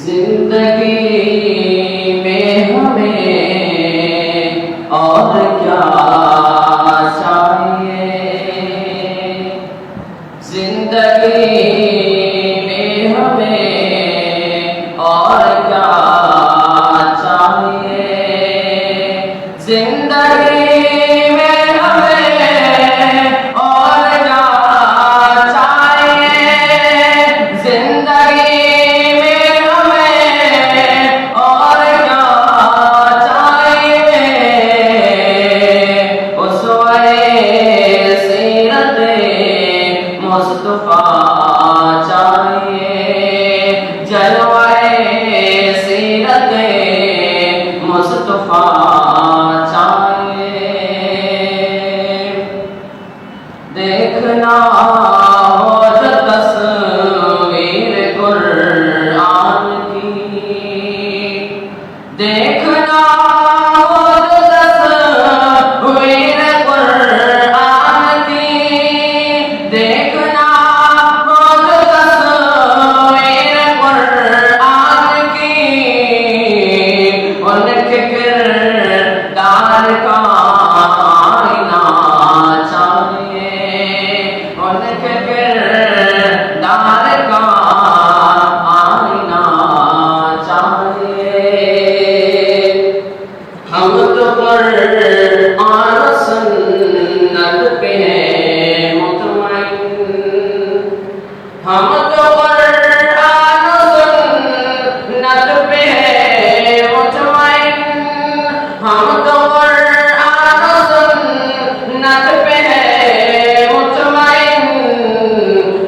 जिंदगी में हमें और क्या चाहिए, जिंदगी में हमें और क्या चाहिए, जिंदगी में हमें और क्या चाहिए, जिंदगी मुस्तफा चाहिए, जलवाए सीरत मुस्तफा चाहिए। देखना हो जो तस्वीर कुरान की, देखना हो जो तस्वीर कुरान की, देखना हो जो तस्वीर कुरान की, उनके किरदार का आईना चाहिए, उनके किरदार का आईना चाहिए। हम तो कुरान सुन्नत पे हैं मुतमईन, हम तो कुरान सुन्नत पे हैं मुतमईन, हम तो कुरान सुन्नत पे हैं मुतमईन।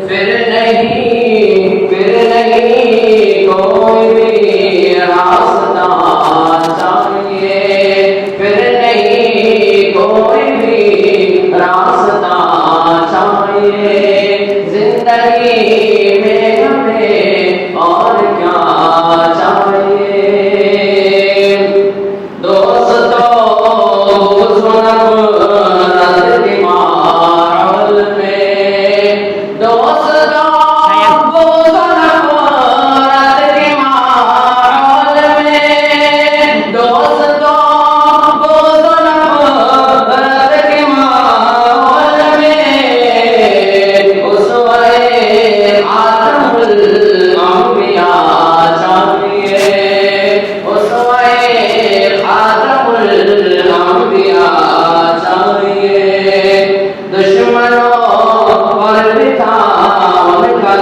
फिर नहीं कोई भी रास्ता चाहिए, फिर नहीं कोई भी रास्ता चाहिए, जिंदगी में हमें और क्या चाहिए। दोस्तों नफरत के माहौल में, दोस्तों नफरत के माहौल में, दोस्तों नफरत के माहौल में, उसवे आदमुल अंबिया चाहिए, उसवे आदमुल अंबिया चाहिए। दुश्मनों पर भी था उनका